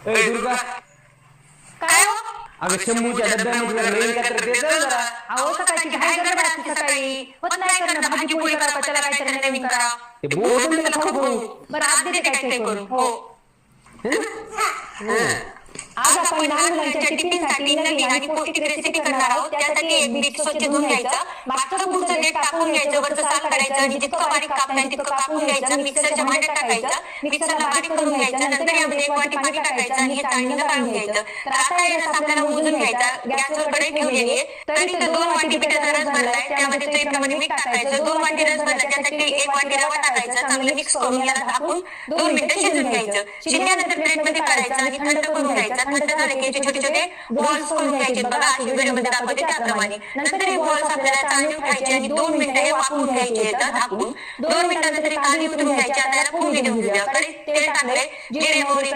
ए दुर्गा काय हो? अगं शंभूच्या डब्यामध्ये जरा नवीन काहीतरी देत जा जरा. अहो सकाळची घाई गडबड असते सकाळी. होत नाही करणं, भाजी पोळी करा का त्याला काहीतरी नवीन करा. ते बोलून त्याला खाऊ खाऊ. बरं आज देते काहीतरी करून. हो आज आपण लहान मुलांच्या टिफिनसाठी नवीन आणि पौष्टिक रेसिपी करणार आहोत. त्यासाठी एक बीट स्वच्छ धुवून घ्यायचं, मागचं पुढचं देठ कापून घ्यायचं, वरचं साल काढायचं आणि जितकं बारीक कापता येईल तितकं कापून घ्यायचं. मिक्सरच्या भांड्यात टाकायचं, मिक्सरला बारीक करून घ्यायचं. नंतर यामध्ये 1 वाटी पाणी टाकायचं आणि हे चाळणीनं गाळून घ्यायचं. तर आता हे रस आपल्याला मोजून घ्यायचा. गॅसवर कढई ठेवलेली आहे, तर इथे 2 वाटी पिठाचा रस भरलाय. त्यामध्ये चवीप्रमाणे मीठ टाकायचं. 2 वाटी रस भरला त्यासाठी 1 वाटी रवा टाकायचा. चांगलं मिक्स करून याला झाकून 2 मिनिटं शिजून घ्यायचं. शिजल्यानंतर प्लेटमध्ये काढायचं आणि थंड करून घ्यायचं. थंड झालं की छोटे छोटे बॉल्स करून घ्यायचे बघा, अशी व्हिडिओमध्ये दाखवते त्याप्रमाणे. नंतर हे बॉल्स आपल्याला चाळणीत ठेवायचे आणि 2 मिनिटं हे वाफवून घ्यायचे झाकून. 2 मिनिटांनंतर कांदे उतरून घ्यायचे. त्याला फोडणी देऊन घेऊया. कढईत तेल टाकले, जिरे मोहरी